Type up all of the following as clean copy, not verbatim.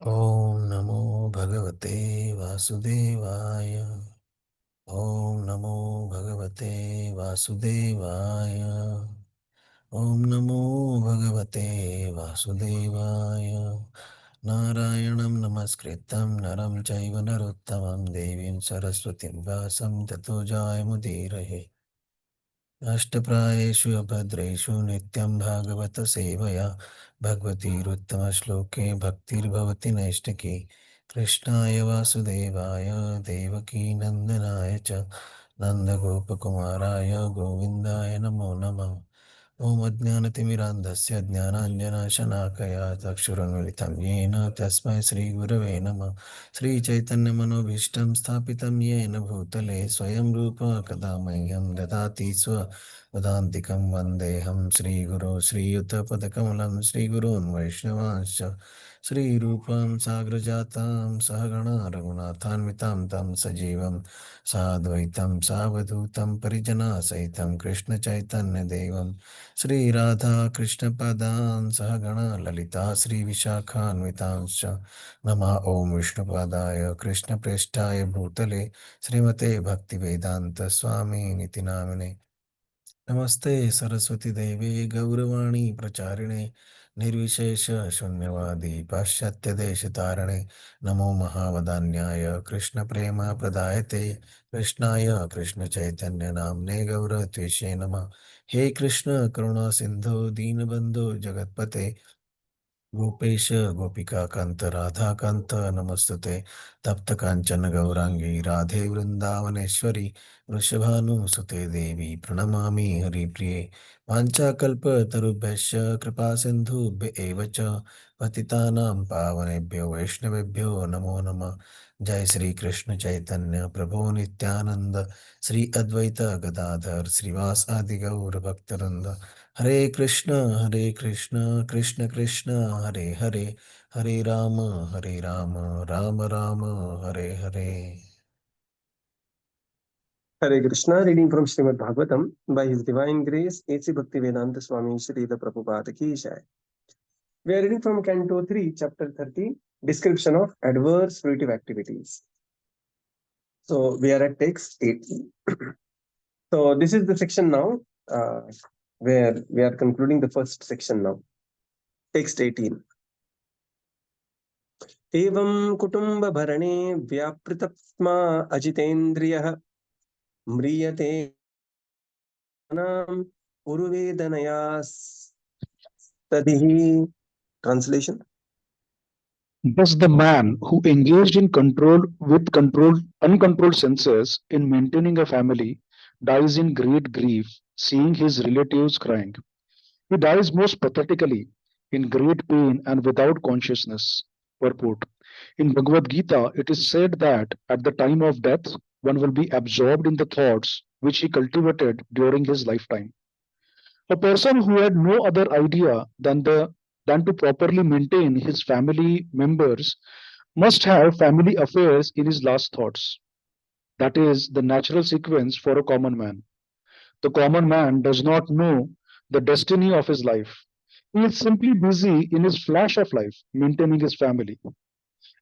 Om Namo Bhagavate Vasudevaya. Om Namo Bhagavate Vasudevaya. Om Namo Bhagavate Vasudevaya. Narayanam Namaskritam Naram Chaiva Narottamam Devim Saraswatim Vyasam Tato Jayamudirahe. अष्टप्रायेषु अभद्रेषु नित्यं भागवत सेवया भगवतीरुत्तमश्लोके भक्तिर्भवति नैष्टिकी कृष्णाय वासुदेवाय देवकी नन्दनाय च नन्दगोपकुमाराय गोविन्दाय नमो नमः। ॐ अज्ञानतिमिरान्धस्य ज्ञानाञ्जनशलाकया चक्षुरुन्मिलितं येन तस्मै श्रीगुरवे नमः। श्रीचैतन्यमनोभीष्टं स्थापितं येन भूतले स्वयं रूपा कदा मह्यं ददाति स्वदान्तिकं वन्देऽहं श्रीगुरो श्रीयुतपदकमलं श्रीगुरून् वैष्णवांश्च श्रीरूपां साग्रजातां सहगणा रघुनाथान्वितां तं सजीवं साद्वैतं सावधूतं परिजनासहितं कृष्णचैतन्यदेवं श्री राधा कृष्ण पदान सहगणा ललिता श्री विशाखान्वितांश्च नमः। ओम विष्णुपादाय कृष्ण प्रेष्ठाय भूतले श्रीमते भक्ति वेदांत स्वामी निति नामिने नमस्ते सरस्वती देवी गौरवाणी प्रचारिणे निर्विशेष शून्यवादी पाश्चात्य देश तारणे नमो महावदान्याय कृष्ण प्रेम प्रदायते कृष्णाय कृष्ण चैतन्य नामने गौरत्वेषे नमः। हे कृष्ण करुणा सिंधु दीनबंधु जगतपते गोपेश गोपिका कांत राधा कांत नमस्तुते तप्त कांचन गौरांगी राधे वृंदावनेश्वरी वृषभानुसुते देवी प्रणमामि हरिप्रिये वाञ्छाकल्पतरुभ्यश्च कृपा सिन्धुभ्य एव च पतितानां पावनेभ्यो वैष्णवेभ्यो नमो नमः। जय श्री कृष्ण चैतन्य प्रभु नित्यानंद श्री अद्वैत गदाधर श्रीवास आदि गौर भक्तवृंद हरे Krishna Krishna Krishna Hare Hare Hare Ram Ram Ram Hare Hare. Hare Krishna, reading from Śrīmad-Bhāgavatam by His Divine Grace, A.C. Bhaktivedanta Swami Srila Prabhupada Ki Jai. We are reading from Canto 3, Chapter 30, Description of Adverse Fruitive Activities. So we are at text 18. So this is the section now where we are concluding the first section now. Text 18. Evam kutumba bharane vyapritapma ajitendriyah म्रियते नाम उरुवेदनया तदिहि. Translation. Thus, the man who engaged in uncontrolled senses in maintaining a family dies in great grief, seeing his relatives crying. He dies most pathetically, in great pain and without consciousness. Purport. In Bhagavad Gita, it is said that at the time of death, one will be absorbed in the thoughts which he cultivated during his lifetime. A person who had no other idea than to properly maintain his family members must have family affairs in his last thoughts. That is the natural sequence for a common man. The common man does not know the destiny of his life. He is simply busy in his flash of life, maintaining his family.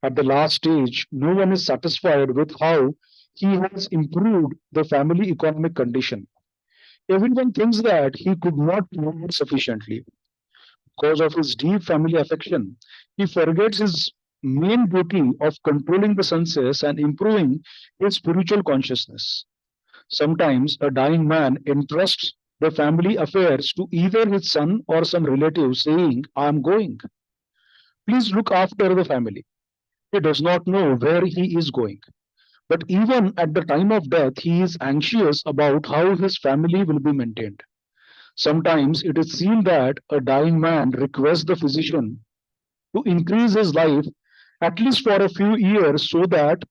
At the last stage, no one is satisfied with how he has improved the family economic condition. Everyone thinks that he could not provide sufficiently. Because of his deep family affection, he forgets his main duty of controlling the senses and improving his spiritual consciousness. Sometimes a dying man entrusts the family affairs to either his son or some relative, saying, I am going. Please look after the family. He does not know where he is going. But even at the time of death, he is anxious about how his family will be maintained. Sometimes it is seen that a dying man requests the physician to increase his life at least for a few years so that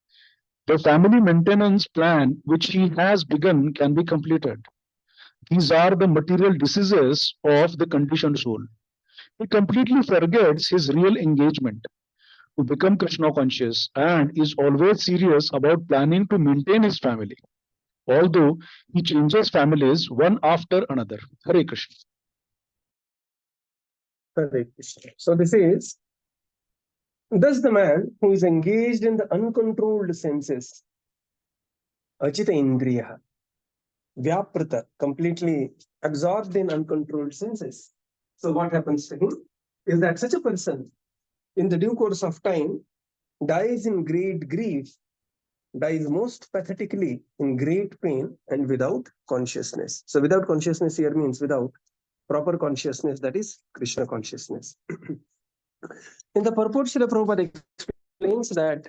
the family maintenance plan which he has begun can be completed. These are the material diseases of the conditioned soul. He completely forgets his real engagement to become Krishna conscious and is always serious about planning to maintain his family, although he changes families one after another. Hare Krishna. Hare Krishna. So this is, thus the man who is engaged in the uncontrolled senses, Achita Indriya, Vyaprata, completely absorbed in uncontrolled senses. So what happens to him is that such a person, in the due course of time, dies in great grief, dies most pathetically in great pain and without consciousness. So without consciousness here means without proper consciousness, that is Krishna consciousness. In the purport, Srila Prabhupada explains that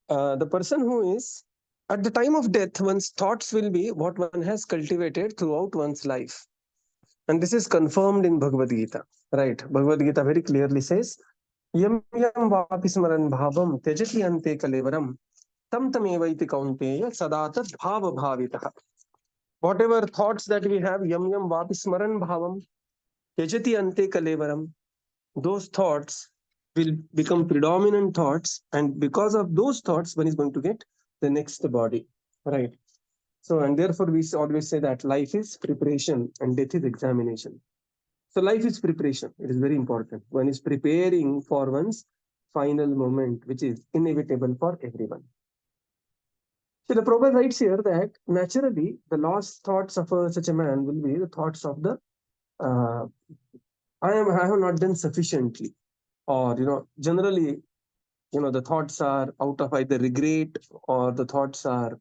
the person who is at the time of death, one's thoughts will be what one has cultivated throughout one's life. And this is confirmed in Bhagavad Gita, right? Bhagavad Gita very clearly says, Yam yam vapismaran bhavam tyajati ante kalevaram tam tamevaiti kaunteya sadatat bhava bhavitah. Whatever thoughts that we have, yam yam vapismaran bhavam tyajati ante kalevaram, those thoughts will become predominant thoughts, and because of those thoughts, one is going to get the next body, right? So, and therefore, we always say that life is preparation and death is examination. So, life is preparation. It is very important. One is preparing for one's final moment, which is inevitable for everyone. So, the Prabhupada writes here that naturally, the last thoughts of such a man will be the thoughts of the I have not done sufficiently, or generally, the thoughts are out of either regret, or the thoughts are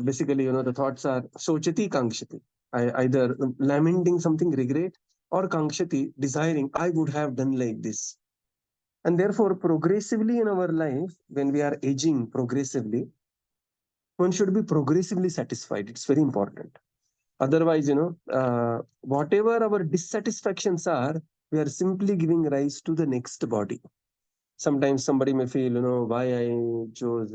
basically, the thoughts are sochati kankshati, either lamenting something, regret, or kankshati, desiring, I would have done like this. And therefore, progressively in our life, when we are aging progressively, one should be progressively satisfied. It's very important. Otherwise, whatever our dissatisfactions are, we are simply giving rise to the next body. Sometimes somebody may feel, why I chose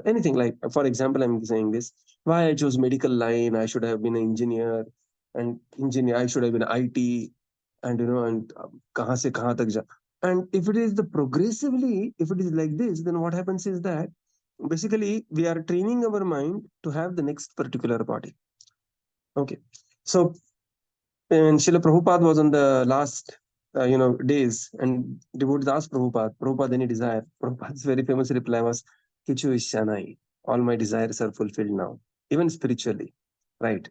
anything, like, for example, I'm saying this, why I chose medical line, I should have been an engineer, and I should have been IT, and and kahan se kahan tak ja. And if it is progressively, if it is like this, then what happens is that basically we are training our mind to have the next particular body. Okay. So when Srila Prabhupada was on the last days, and devotees asked Prabhupada, any desire? Prabhupada's very famous reply was, Kichu Ishanai. All my desires are fulfilled now, even spiritually, right?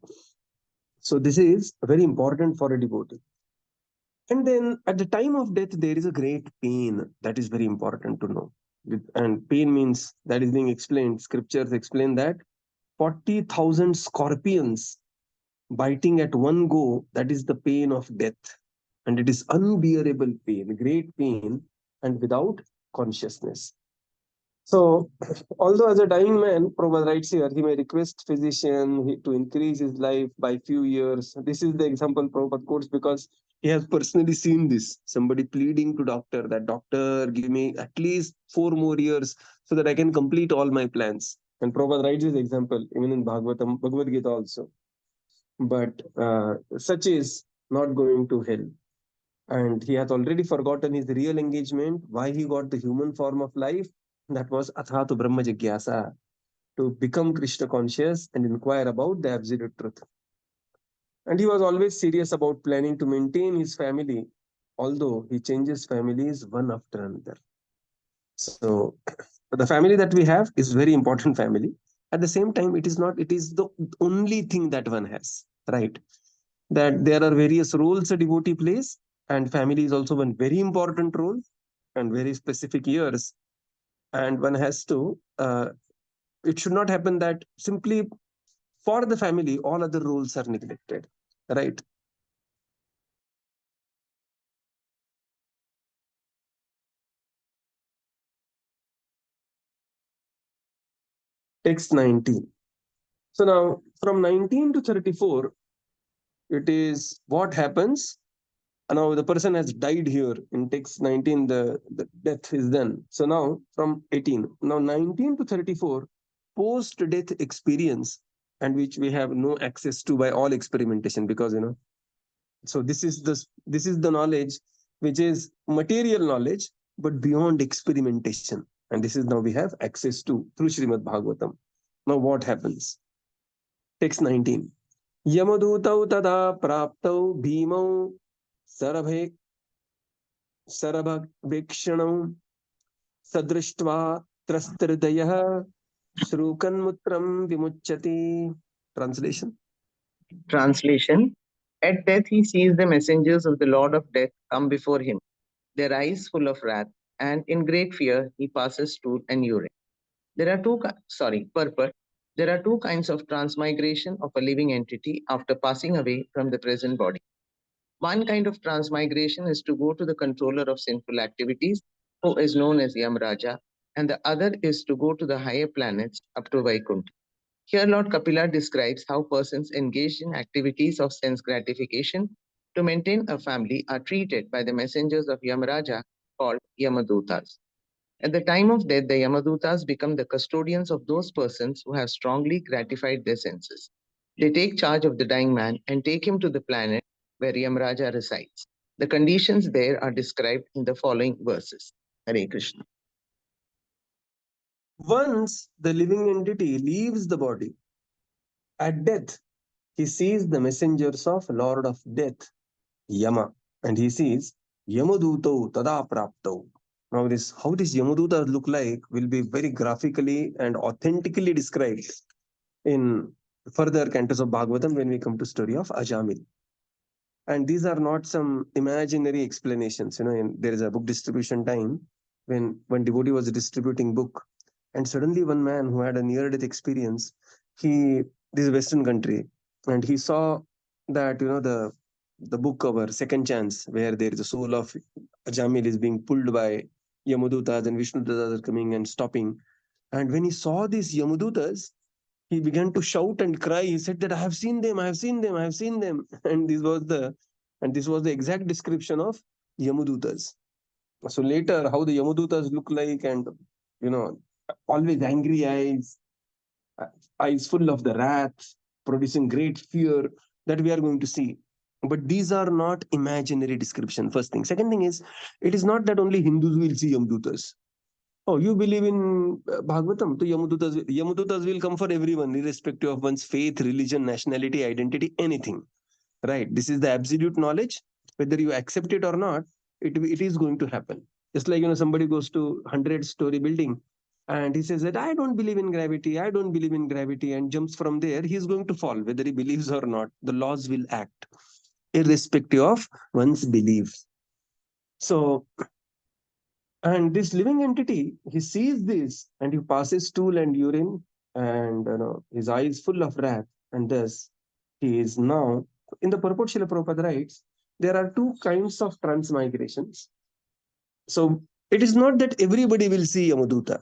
So this is very important for a devotee. And then at the time of death, there is a great pain. That is very important to know. And pain means, that is being explained. Scriptures explain that 40,000 scorpions biting at one go, that is the pain of death. And it is unbearable pain, great pain, and without consciousness. So, although as a dying man, Prabhupada writes here, he may request physician to increase his life by few years. This is the example Prabhupada quotes because he has personally seen this. Somebody pleading to doctor that, doctor, give me at least 4 more years so that I can complete all my plans. And Prabhupada writes this example even in Bhagavad Gita also. But such is not going to hell. And he has already forgotten his real engagement, why he got the human form of life. That was Athatu Brahma Jigyasa, to become Krishna conscious and inquire about the absolute truth. And he was always serious about planning to maintain his family, although he changes families one after another. So the family that we have is very important family. At the same time, it is the only thing that one has, right? That there are various roles a devotee plays, and family is also one very important role and very specific years. And one has to, it should not happen that simply for the family, all other roles are neglected, right? Text 19. So now from 19 to 34, it is what happens. Now the person has died here in text 19, the death is done. So now from 18, now 19 to 34, post-death experience, and which we have no access to by all experimentation, because so this is the knowledge which is material knowledge, but beyond experimentation. And this is now we have access to through Śrīmad-Bhāgavatam. Now what happens? Text 19. Yamadūtau tada praptau bhīmau sarabhe sarabhavekshanau sadrishtva trastridayah shrukanmutram vimuchyati. Translation. Translation. At death he sees the messengers of the Lord of Death come before him, their eyes full of wrath, and in great fear he passes stool and urine. There are purport. There are two kinds of transmigration of a living entity after passing away from the present body. One kind of transmigration is to go to the controller of sinful activities, who is known as Yamarāja, and the other is to go to the higher planets up to Vaikuntha. Here Lord Kapila describes how persons engaged in activities of sense gratification to maintain a family are treated by the messengers of Yamarāja called Yamadūtas. At the time of death, the Yamadūtas become the custodians of those persons who have strongly gratified their senses. They take charge of the dying man and take him to the planet where Yamarāja resides. The conditions there are described in the following verses. Hare Krishna. Once the living entity leaves the body, at death, he sees the messengers of Lord of Death, Yama, and he sees Yamadūtau tada praptau. Now, how this Yamadutas look like will be very graphically and authentically described in further cantos of Bhagavatam when we come to story of Ajamil. And these are not some imaginary explanations. There is a book distribution time when one devotee was distributing book, and suddenly one man who had a near-death experience, this is a Western country, and he saw that the book cover, Second Chance, where there is a soul of Ajamil is being pulled by Yamadutas, and Vishnudutas are coming and stopping. And when he saw these Yamadutas, he began to shout and cry. He said that I have seen them, I have seen them, I have seen them. And this was the exact description of Yamadutas. So later, how the Yamadutas look like, and always angry eyes full of the wrath, producing great fear, that we are going to see. But these are not imaginary description. First thing. Second thing is, it is not that only Hindus will see Yamadutas. Oh, you believe in Bhagavatam? So Yamadūtas will come for everyone, irrespective of one's faith, religion, nationality, identity, anything. Right? This is the absolute knowledge. Whether you accept it or not, it is going to happen. Just like somebody goes to 100-story building and he says that I don't believe in gravity, and jumps from there, he is going to fall, whether he believes or not. The laws will act, irrespective of one's beliefs. So, and this living entity, he sees this and he passes stool and urine, and his eyes full of wrath, and thus he is now, in the purport Srila Prabhupada writes, there are two kinds of transmigrations. So it is not that everybody will see Yamaduta.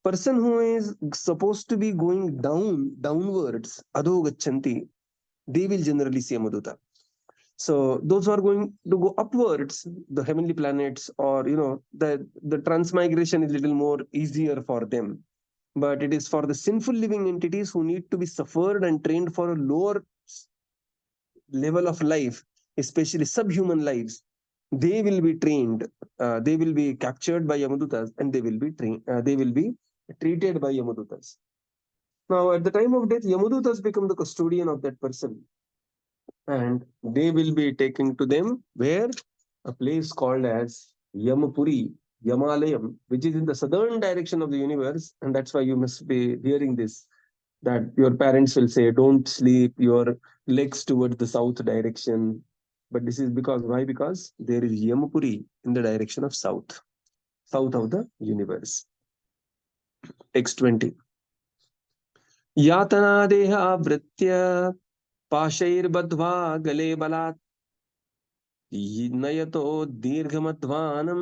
Person who is supposed to be going downwards, adho gachanti, they will generally see Yamaduta. So those who are going to go upwards, the heavenly planets, or the transmigration is a little more easier for them. But it is for the sinful living entities who need to be suffered and trained for a lower level of life, especially subhuman lives. They will be trained. They will be captured by Yamadutas, and they will be trained. They will be treated by Yamadutas. Now, at the time of death, Yamadutas become the custodian of that person. and they will be taken to them where? A place called as Yamapuri, Yamalayam, which is in the southern direction of the universe. And that's why you must be hearing this, that your parents will say, don't sleep your legs towards the south direction. But this is because, why? Because there is Yamapuri in the direction of south, south of the universe. Text 20. Yatanadeha vritya पाशैर्बद्ध्वा गले बलात् नयतो दीर्घमध्वानं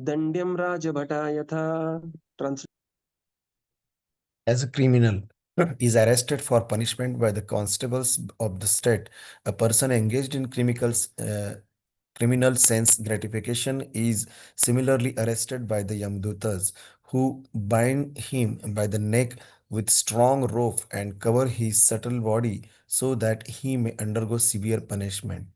दंड्यम राजभटा यथा. As a criminal is arrested for punishment by the constables of the state, a person engaged in criminal sense gratification is similarly arrested by the Yamadūtas, who bind him by the neck with strong rope and cover his subtle body so that he may undergo severe punishment.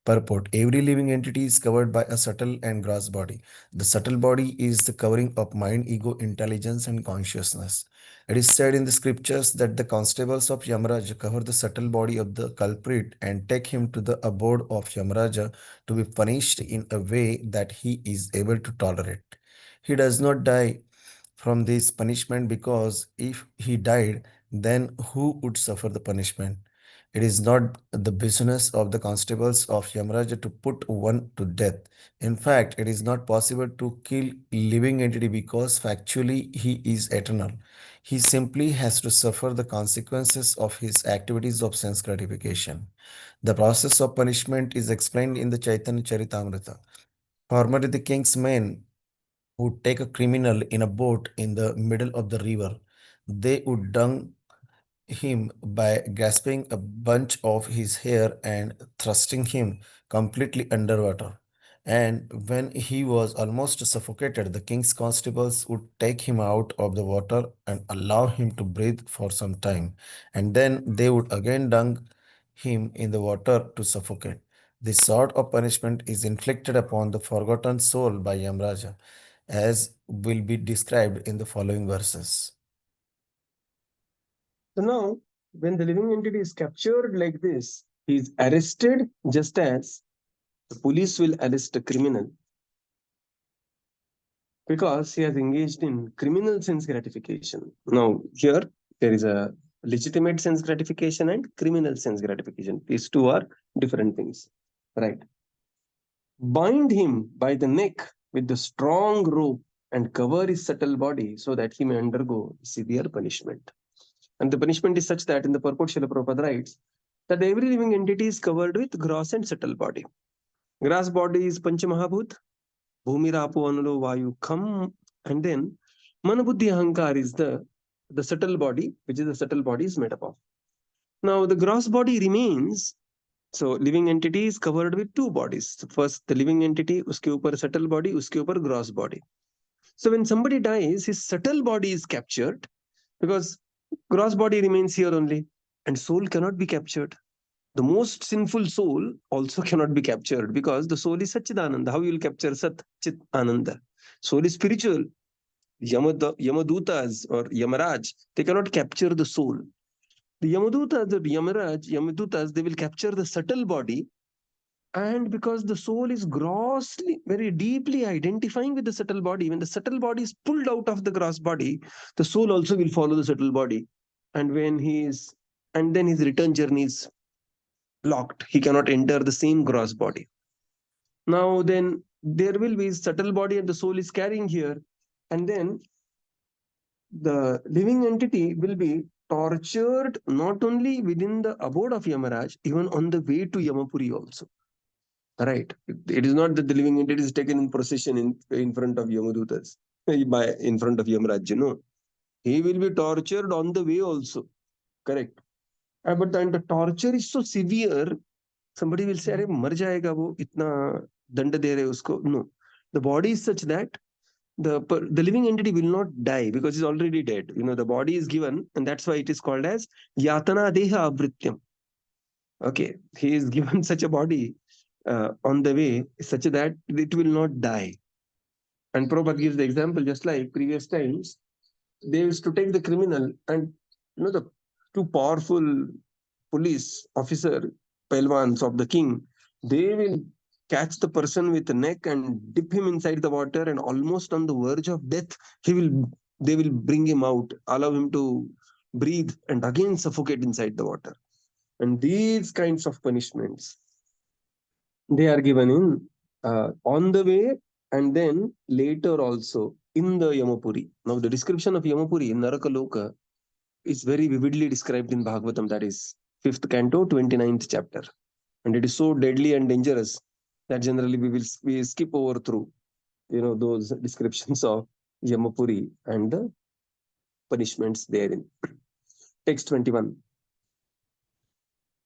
Purport: every living entity is covered by a subtle and gross body. The subtle body is the covering of mind, ego, intelligence, and consciousness. It is said in the scriptures that the constables of Yamarāja cover the subtle body of the culprit and take him to the abode of Yamarāja to be punished in a way that he is able to tolerate. He does not die from this punishment because if he died, then who would suffer the punishment? It is not the business of the constables of Yamarāja to put one to death. In fact, it is not possible to kill living entity because factually he is eternal. He simply has to suffer the consequences of his activities of sense gratification. The process of punishment is explained in the Chaitanya Charitamrita. Formerly, the king's men would take a criminal in a boat in the middle of the river. They would dung him by grasping a bunch of his hair and thrusting him completely underwater. And when he was almost suffocated, the king's constables would take him out of the water and allow him to breathe for some time. And then they would again dunk him in the water to suffocate. This sort of punishment is inflicted upon the forgotten soul by Yamarāja, as will be described in the following verses. So now, when the living entity is captured like this, he is arrested just as the police will arrest a criminal because he has engaged in criminal sense gratification. Now, here there is a legitimate sense gratification and criminal sense gratification. These two are different things, right? Bind him by the neck with the strong rope and cover his subtle body so that he may undergo severe punishment. And the punishment is such that in the purport Srila Prabhupada writes that every living entity is covered with gross and subtle body. Gross body is Panchamahabhut, Bhumi, Rapo, Anulo, Vayu, Kham, and then Manabuddhi Ahankar is the subtle body, which is the subtle body is made up of. Now the gross body remains. So living entity is covered with two bodies. First the living entity, uske upar subtle body, uske upar gross body. So when somebody dies, his subtle body is captured because gross body remains here only, and soul cannot be captured. The most sinful soul also cannot be captured because the soul is Satchidananda. How you will capture Sat Chit Ananda? Soul is spiritual. Yamadūtas or Yamarāja, they cannot capture the soul. The Yamadūtas, the Yamadūtas, they will capture the subtle body. And because the soul is grossly, very deeply identifying with the subtle body, when the subtle body is pulled out of the gross body, the soul also will follow the subtle body. And when then his return journey is blocked. He cannot enter the same gross body. Now then there will be subtle body and the soul is carrying here. And then the living entity will be tortured not only within the abode of Yamaraj, even on the way to Yamapuri also. Right. It is not that the living entity is taken in procession in front of Yamadūtas, in front of Yamaraj. No. He will be tortured on the way also. Correct. But then the torture is so severe, somebody will say, "Arey, mar jayega wo, itna dand de rahe usko." No. The body is such that the living entity will not die because it's already dead. The body is given, and that's why it is called as Yatana Deha Avrityam. Okay. He is given such a body on the way such that it will not die. And Prabhupada gives the example, just like previous times, they used to take the criminal and the too powerful police officer pelwans of the king, they will catch the person with the neck and dip him inside the water, and almost on the verge of death, they will bring him out, allow him to breathe, and again suffocate inside the water. And these kinds of punishments, they are given in on the way, and then later also in the Yamapuri. Now, the description of Yamapuri in Narakaloka is very vividly described in Bhagavatam, that is 5th canto, 29th chapter. And it is so deadly and dangerous that generally we skip over through, those descriptions of Yamapuri and the punishments therein. Text 21.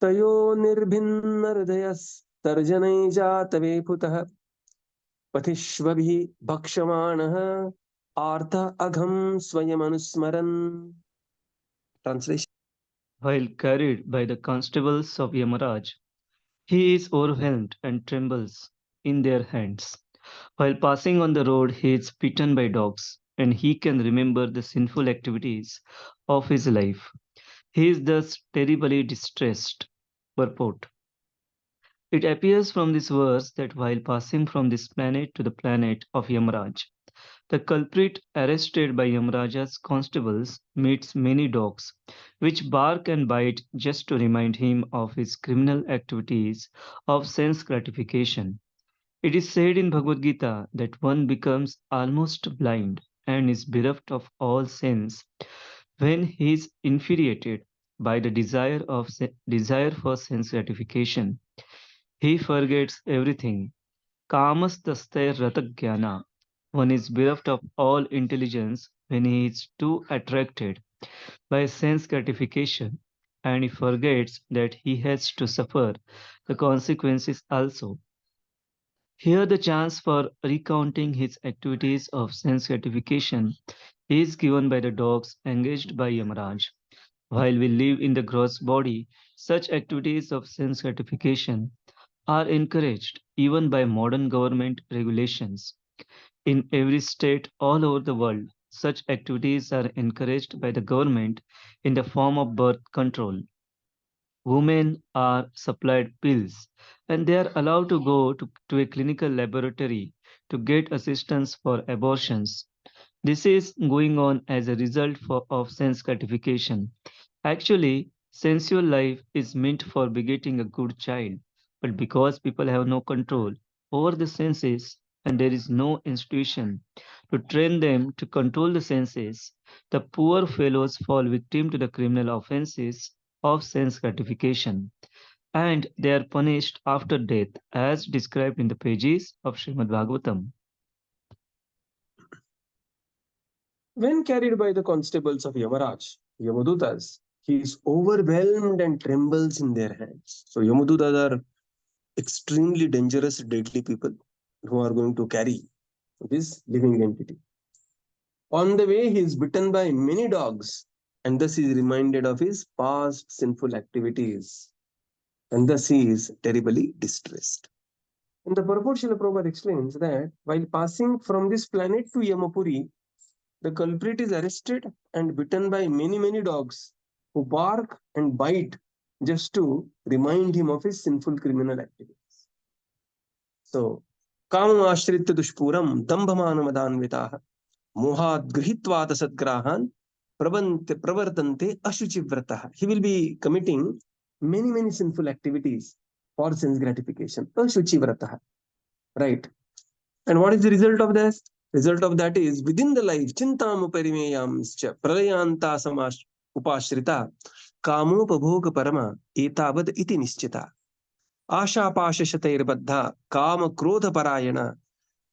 Tayo nirbhinna hridayas tarjanai jatave putah patishvabhi bhakshamanah artha agham swayamanusmaran. Translation. While carried by the constables of Yamarāja, he is overwhelmed and trembles in their hands. While passing on the road, he is beaten by dogs, and he can remember the sinful activities of his life. He is thus terribly distressed. Purport. It appears from this verse that while passing from this planet to the planet of Yamarāja, the culprit arrested by Yamaraja's constables meets many dogs, which bark and bite just to remind him of his criminal activities of sense gratification. It is said in Bhagavad Gita that one becomes almost blind and is bereft of all sense when he is infuriated by the desire for sense gratification. He forgets everything. Kamastasthaya ratagyana. One is bereft of all intelligence when he is too attracted by sense gratification, and he forgets that he has to suffer the consequences also. Here the chance for recounting his activities of sense gratification is given by the dogs engaged by Yamaraj. While we live in the gross body, such activities of sense gratification are encouraged even by modern government regulations. In every state all over the world, such activities are encouraged by the government in the form of birth control. Women are supplied pills and they are allowed to go to a clinical laboratory to get assistance for abortions. This is going on as a result of sense gratification. Actually, sensual life is meant for begetting a good child, but because people have no control over the senses and there is no institution to train them to control the senses, the poor fellows fall victim to the criminal offenses of sense gratification, and they are punished after death as described in the pages of Śrīmad-Bhāgavatam. When carried by the constables of Yamaraj, Yamadūtas, he is overwhelmed and trembles in their hands. So Yamadūtas are extremely dangerous, deadly people who are going to carry this living entity. On the way, he is bitten by many dogs, and thus he is reminded of his past sinful activities, and thus he is terribly distressed. And the purport Srila Prabhupada explains that while passing from this planet to Yamapuri, the culprit is arrested and bitten by many dogs who bark and bite just to remind him of his sinful criminal activities. So, kamam ashritya dushpuram dambhamanamadhanvitaha mohat grihitvat sadgrahan pravartante ashuchivratah. He will be committing many sinful activities for sense gratification. Ashuchivratah. Right. And what is the result of this? Result of that is within the life, chintam uparimeyamscha pralayanta samash upashrita kamopabhoga parama etavad iti nischita asha pasha shatairbadha kama krodha parayana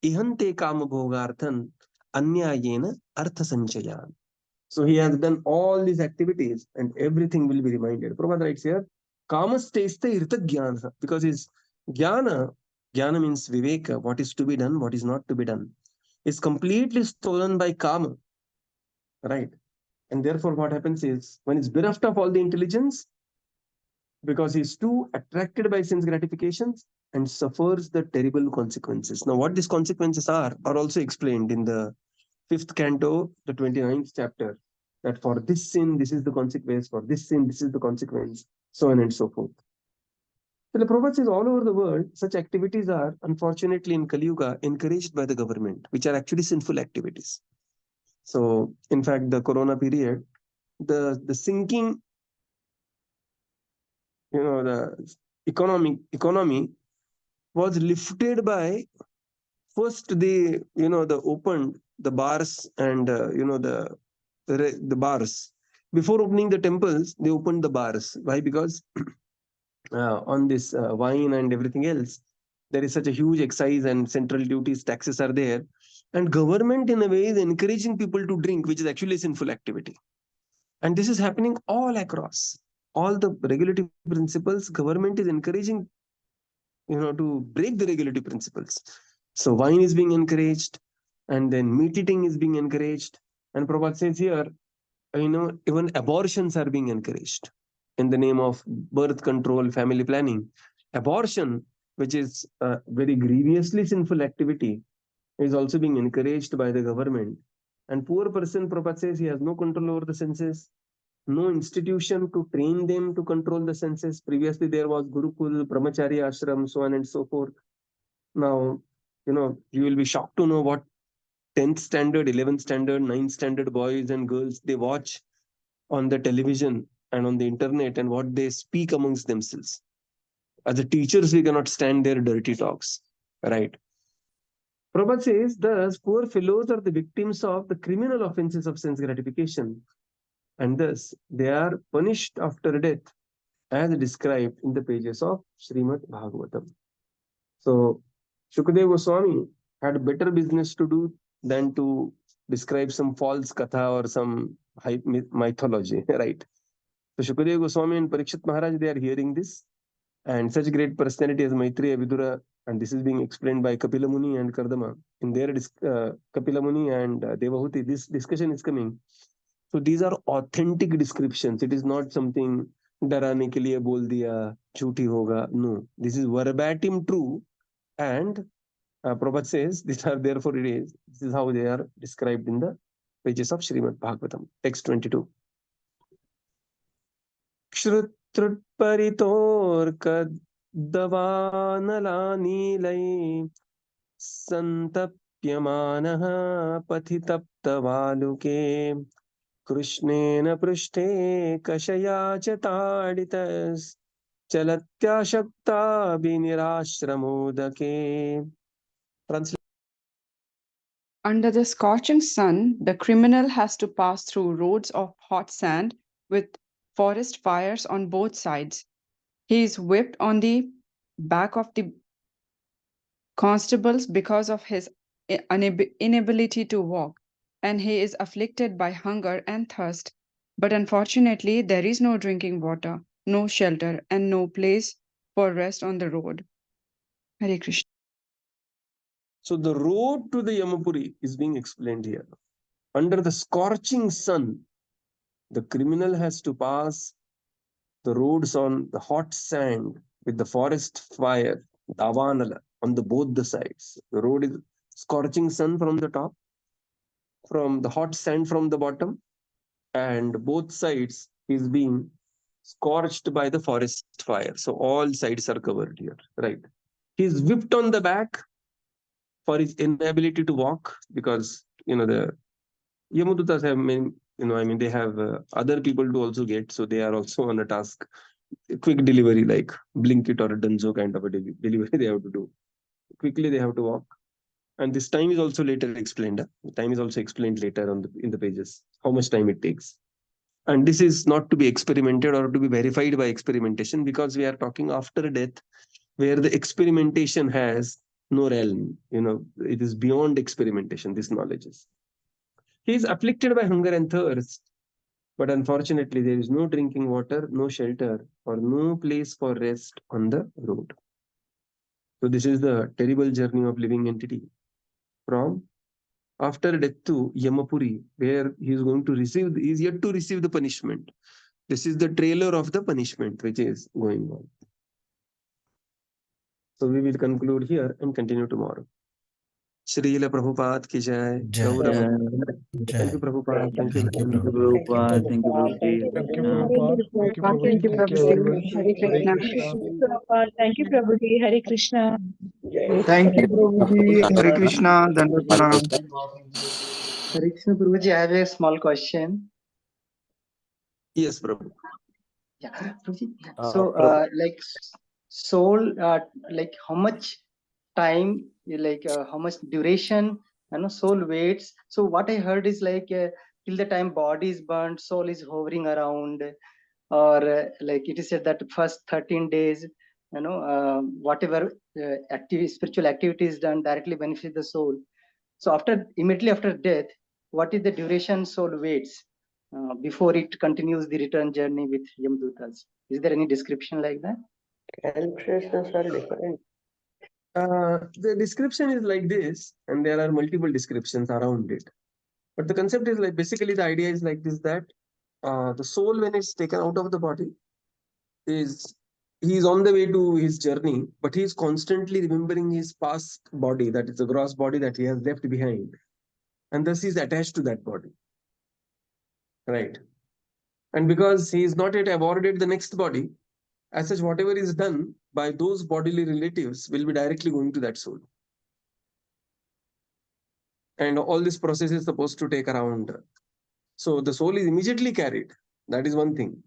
ihante kama bhogarthan anyayena artha sanchayan. So he has done all these activities and everything will be reminded. Prabhupada writes here, kama stesta irta jnana, because his jnana means viveka, what is to be done, what is not to be done, is completely stolen by kama, right? And therefore what happens is, when he's bereft of all the intelligence, because he's too attracted by sense gratifications, and suffers the terrible consequences. Now what these consequences are also explained in the 5th canto, the 29th chapter, that for this sin, this is the consequence, for this sin, this is the consequence, so on and so forth. So the Prabhupada says all over the world, such activities are unfortunately in Kali Yuga encouraged by the government, which are actually sinful activities. So in fact, the Corona period, the sinking, the economy was lifted by first they opened the bars and the bars. Before opening the temples, they opened the bars. Why? Because on this wine and everything else, there is such a huge excise and central duties, taxes are there, and government in a way is encouraging people to drink, which is actually a sinful activity. And this is happening all across all the regulative principles. Government is encouraging to break the regulative principles. So wine is being encouraged, and then meat eating is being encouraged. And Prabhupada says here, even abortions are being encouraged in the name of birth control, family planning. Abortion, which is a very grievously sinful activity, is also being encouraged by the government. And poor person, Prabhupada says, he has no control over the senses, no institution to train them to control the senses. Previously, there was Gurukul, Brahmachari Ashram, so on and so forth. Now, you will be shocked to know what 10th standard, 11th standard, 9th standard boys and girls, they watch on the television and on the internet and what they speak amongst themselves. As a teachers, we cannot stand their dirty talks, right? Prabhupada says, thus, poor fellows are the victims of the criminal offenses of sense gratification, and thus they are punished after death, as described in the pages of Śrīmad-Bhāgavatam. So, Shukadeva Goswami had better business to do than to describe some false katha or some mythology, right? So, Shukadeva Goswami and Parikshit Maharaj, they are hearing this, and such great personality as Maitreya, Vidura, and this is being explained by Kapila Muni and Kardama. In their Kapila Muni and Devahūti, this discussion is coming. So these are authentic descriptions. It is not something डराने के लिए बोल दिया, झूठी होगा. No, this is verbatim true. And Prabhupada says, these are therefore it is. This is how they are described in the pages of Śrīmad-Bhāgavatam, text 22. Kshrutrutparitorkaddavanalaनीलै santapyamanah pathitaptavaluke कृष्णेन पृष्ठे कषया च ताडितस् चलत्याशक्ता विनिराश्रमोदके. Under the scorching sun, the criminal has to pass through roads of hot sand with forest fires on both sides. He is whipped on the back of the constables because of his inability to walk, and he is afflicted by hunger and thirst. But unfortunately, there is no drinking water, no shelter, and no place for rest on the road. Hare Krishna. So the road to the Yamapuri is being explained here. Under the scorching sun, the criminal has to pass the roads on the hot sand with the forest fire, Davanala, on both the sides. The road is scorching sun from the top, from the hot sand from the bottom, and both sides is being scorched by the forest fire. So all sides are covered here, right? He is whipped on the back for his inability to walk, because the Yamadūtas have they have other people to also get, so they are also on a task. Quick delivery, like Blinkit or a Dunzo kind of a delivery they have to do. Quickly they have to walk. And this time is also later explained. The time is also explained later in the pages, how much time it takes. And this is not to be experimented or to be verified by experimentation, because we are talking after death, where the experimentation has no realm. It is beyond experimentation, this knowledge is. He is afflicted by hunger and thirst, but unfortunately there is no drinking water, no shelter, or no place for rest on the road. So this is the terrible journey of living entity from after death to Yamapuri, where he is yet to receive the punishment. This is the trailer of the punishment which is going on. So we will conclude here and continue tomorrow. Srila Prabhupada ki jai. Jai. Thank you, Prabhupada. Thank you. Thank you, Thank you, Prabhupada. Prabhupada. Thank you, Prabhuji. Thank you, Krishna. Prabhupada. Thank you, Prabhuji. Thank you, Thank you, Prabhuji. everyone. Hare Hare Krishna. Krishna. Prabhupada. Thank you, Prabhuji. Hare Krishna. Thank you, Prabhuji. Hare Krishna. Dandavat Pranam. Hare Krishna, Prabhuji, I have a small question. Yes, Prabhu. Yeah, Prabhuji. So, like soul, like how much time, like how much duration, soul waits. So what I heard is like till the time body is burnt, soul is hovering around, or like it is said that first 13 days, whatever spiritual activity is done directly benefits the soul. So immediately after death, what is the duration soul waits before it continues the return journey with Yamadūtas? Is there any description like that? Calculations are different. The description is like this, and there are multiple descriptions around it. But the concept is like, basically the idea is like this, that the soul, when it's taken out of the body, he is on the way to his journey, but he is constantly remembering his past body, that is the gross body that he has left behind, and thus he is attached to that body, right? And because he is not yet awarded the next body, as such, whatever is done by those bodily relatives will be directly going to that soul. And all this process is supposed to take around. So the soul is immediately carried. That is one thing.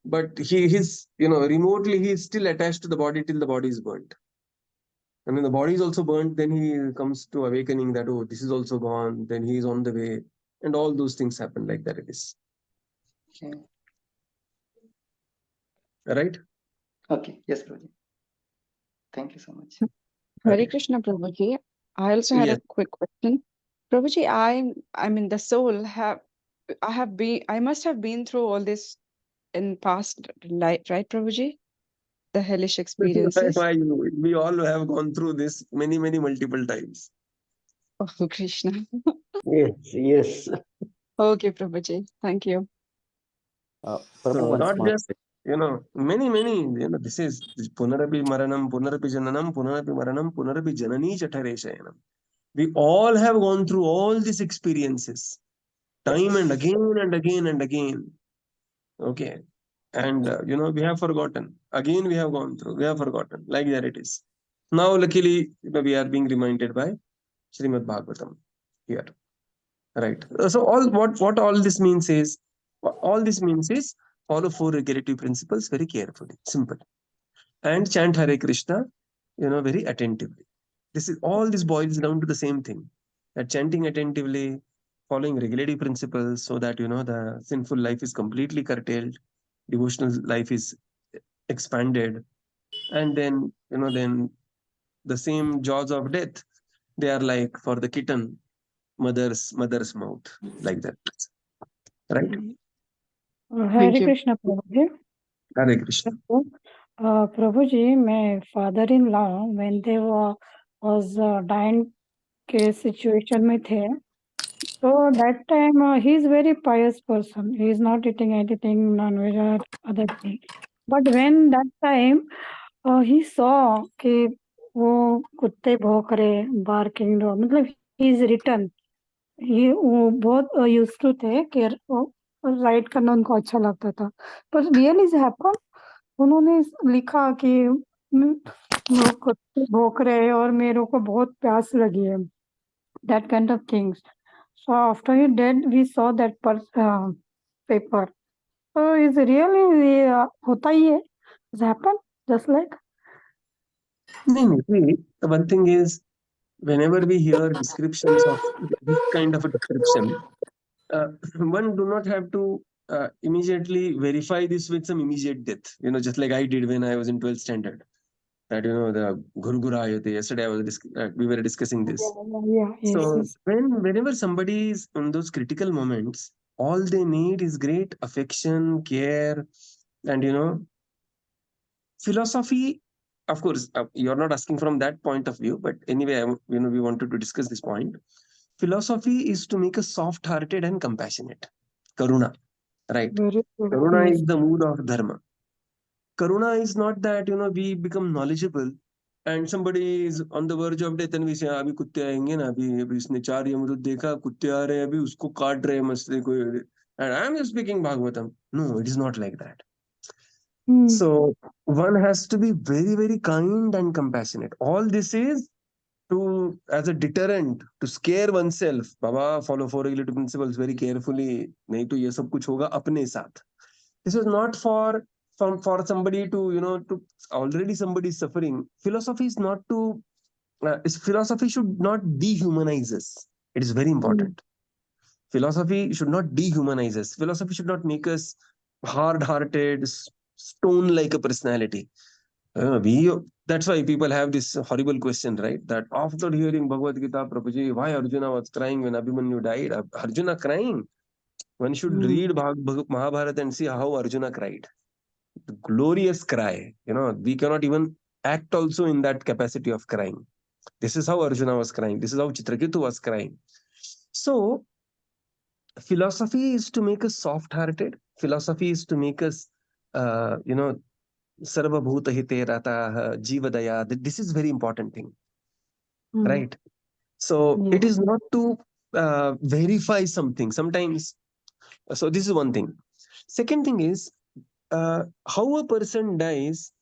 But remotely he is still attached to the body till the body is burnt. And when the body is also burnt, then he comes to awakening that, oh, this is also gone. Then he is on the way. And all those things happen like that it is. Okay. Right? Okay. Yes, Prabhuji. Thank you so much. Hare Krishna, Prabhuji. I also had a quick question. Prabhuji, I mean the soul I must have been through all this in past life, right, Prabhuji? The hellish experiences. We all have gone through this many multiple times. Oh, Krishna. Yes. Okay, Prabhuji. Thank you. So not just, many, this is Punarapi Maranam, Punarapi Jananam, Punarapi Maranam, Punarapi Janani Chatareshayanam. We all have gone through all these experiences time and again and again and again. Okay. And, we have forgotten. Again, we have gone through, we have forgotten. Like that it is. Now, luckily, we are being reminded by Śrīmad-Bhāgavatam here. Right. So what all this means is, follow 4 regulative principles very carefully, simple. And chant Hare Krishna, very attentively. All this boils down to the same thing. That chanting attentively, following regulative principles, so that, the sinful life is completely curtailed, devotional life is expanded, and then, then the same jaws of death, they are like for the kitten, mother's mouth, like that. Right? Hare Krishna, Prabhuji. Hare Krishna. Prabhuji, my father-in-law, when they was dying के situation में थे, so that time he is very pious person. He is not eating anything non-veg or other thing. But when that time he saw कि वो कुत्ते भौंक रहे, barking, मतलब he is returned. वो बहुत used to थे कि राइड करना उनको अच्छा लगता था. पर रियल इज हैपन, उन्होंने लिखा कि वो कुत्ते भौंक रहे और मेरे को बहुत प्यास लगी है. That kind of things. So after he dead, we saw that paper. So is really होता ही है. It's happen just like. See, the one thing is, whenever we hear descriptions of this kind of a description, one do not have to immediately verify this with some immediate death. Just like I did when I was in 12th standard. That, the Gurgurayate. Yesterday we were discussing this. Yeah, So whenever somebody is in those critical moments, all they need is great affection, care, and philosophy. Of course, you're not asking from that point of view, but anyway, we wanted to discuss this point. Philosophy is to make us soft-hearted and compassionate. Karuna, right? Karuna is the mood of dharma. Karuna is not that, we become knowledgeable and somebody is on the verge of death and we say अभी कुत्ते आएंगे ना, अभी इसने 4 यमदूत देखा, कुत्ते आ रहे हैं, अभी उसको काट रहे हैं मस्त कोई, and I am just speaking Bhagavatam. No, it is not like that. So one has to be very, very kind and compassionate. All this is to, as a deterrent, to scare oneself. Baba, follow 4 regulative principles very carefully. नहीं तो ये सब कुछ होगा अपने साथ. This is not for somebody to, to already somebody is suffering. Philosophy is not to, philosophy should not dehumanize us. It is very important. Philosophy should not dehumanize us. Philosophy should not make us hard-hearted, stone-like a personality. That's why people have this horrible question, right? That after hearing Bhagavad Gita, Prabhuji, why Arjuna was crying when Abhimanyu died? Arjuna crying? One should read Mahabharata and see how Arjuna cried. The glorious cry. We cannot even act also in that capacity of crying. This is how Arjuna was crying. This is how Chitraketu was crying. So, philosophy is to make us soft-hearted. Philosophy is to make us, Sarva Bhuta Hite Rataha, Jivadaya. This is very important thing, right? So it is not to verify something. Sometimes, so this is one thing. Second thing is, how a person dies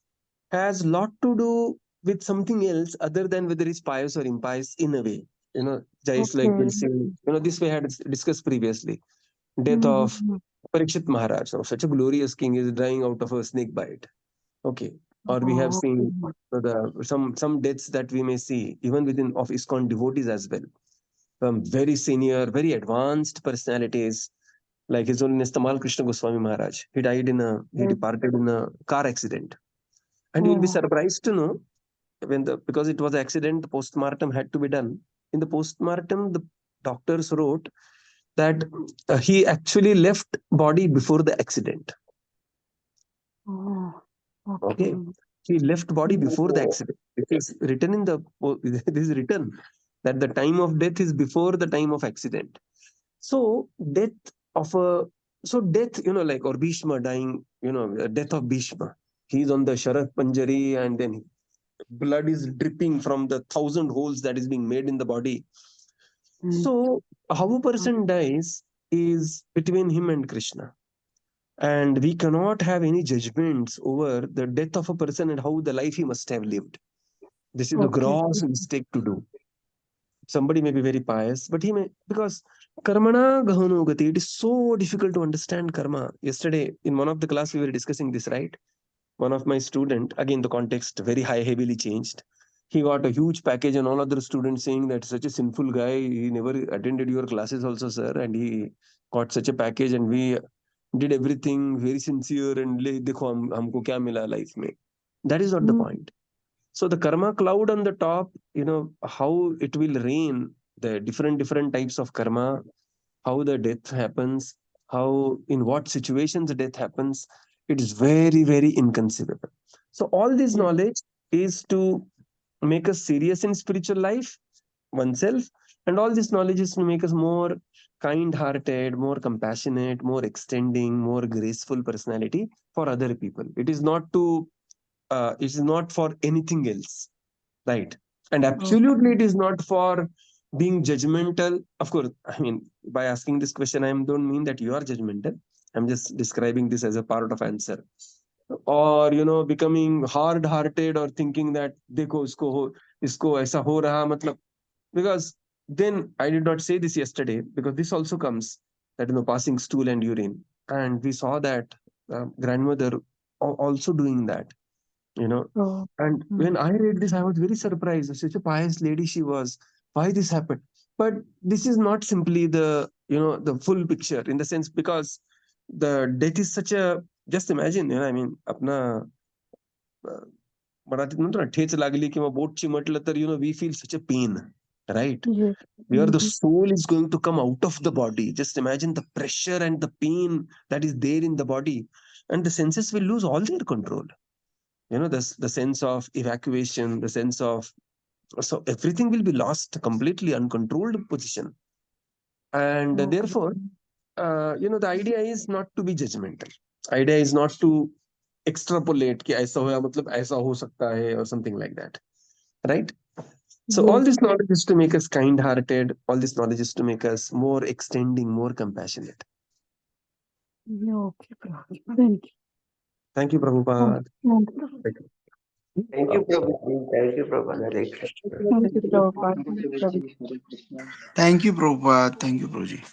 has lot to do with something else other than whether it's pious or impious in a way. Just like we'll see, this we had discussed previously. Death of Parikshit Maharaj, such a glorious king, is dying out of a snake bite. Okay. Or we have seen some deaths that we may see even within of ISKCON devotees as well. Very senior, very advanced personalities, like His Holiness Tamal Krishna Goswami Maharaj. He departed in a car accident. And you will be surprised to know, because it was an accident, the postmortem had to be done. In the postmortem, the doctors wrote that he actually left body before the accident. Okay. He left body before the accident. It is written in the, it is written that the time of death is before the time of accident. So death, like, or Bhishma dying, death of Bhishma. He's on the Sharaf Panjari and then blood is dripping from the 1,000 holes that is being made in the body. So how a person dies is between him and Krishna. And we cannot have any judgments over the death of a person and how the life he must have lived. This is a gross mistake to do. Somebody may be very pious, but he may, because karmana gahano gati, it is so difficult to understand karma. Yesterday, in one of the class, we were discussing this, right? One of my student, again, the context very heavily changed. He got a huge package and all other students saying that such a sinful guy, he never attended your classes also, sir, and he got such a package and we did everything very sincere and dekho humko kya mila life mein. That is not the point. So the karma cloud on the top, how it will rain, the different types of karma, how the death happens, how, in what situations the death happens, it is very, very inconceivable. So all this knowledge is to make us serious in spiritual life, oneself, and all this knowledge is to make us more kind-hearted, more compassionate, more extending, more graceful personality for other people. It is not for anything else, right? And absolutely it is not for being judgmental. Of course, I mean, by asking this question, I don't mean that you are judgmental. I'm just describing this as a part of answer. Or, becoming hard-hearted or thinking that, dekho, isko aisa ho raha, matlab, because then I did not say this yesterday, because this also comes, that, passing stool and urine. And we saw that grandmother also doing that, And when I read this, I was very surprised. Such a pious lady she was. Why this happened? But this is not simply the, the full picture, in the sense, because the death is such a, just imagine, I mean, apna मराठीत म्हणतो ना ठेच लागली किंवा boat चिमटलं तर we feel such a pain, right? Where the soul is going to come out of the body. Just imagine the pressure and the pain that is there in the body, and the senses will lose all their control. The sense of evacuation, the sense of, so everything will be lost, completely uncontrolled position. And therefore, the idea is not to be judgmental. Idea is not to extrapolate कि ऐसा होया मतलब ऐसा हो सकता है or something like that. right? So all Yes. this knowledge is to make us kind-hearted. All this knowledge is to make us more extending, more compassionate. Okay, Prabhuji. Thank you. Thank you, Prabhupada. Thank you. Thank you, Prabhuji. Thank you, Prabhupada. Hare Krishna. Thank you, Prabhupada. Thank you, Prabhupada. Thank you, Prabhuji.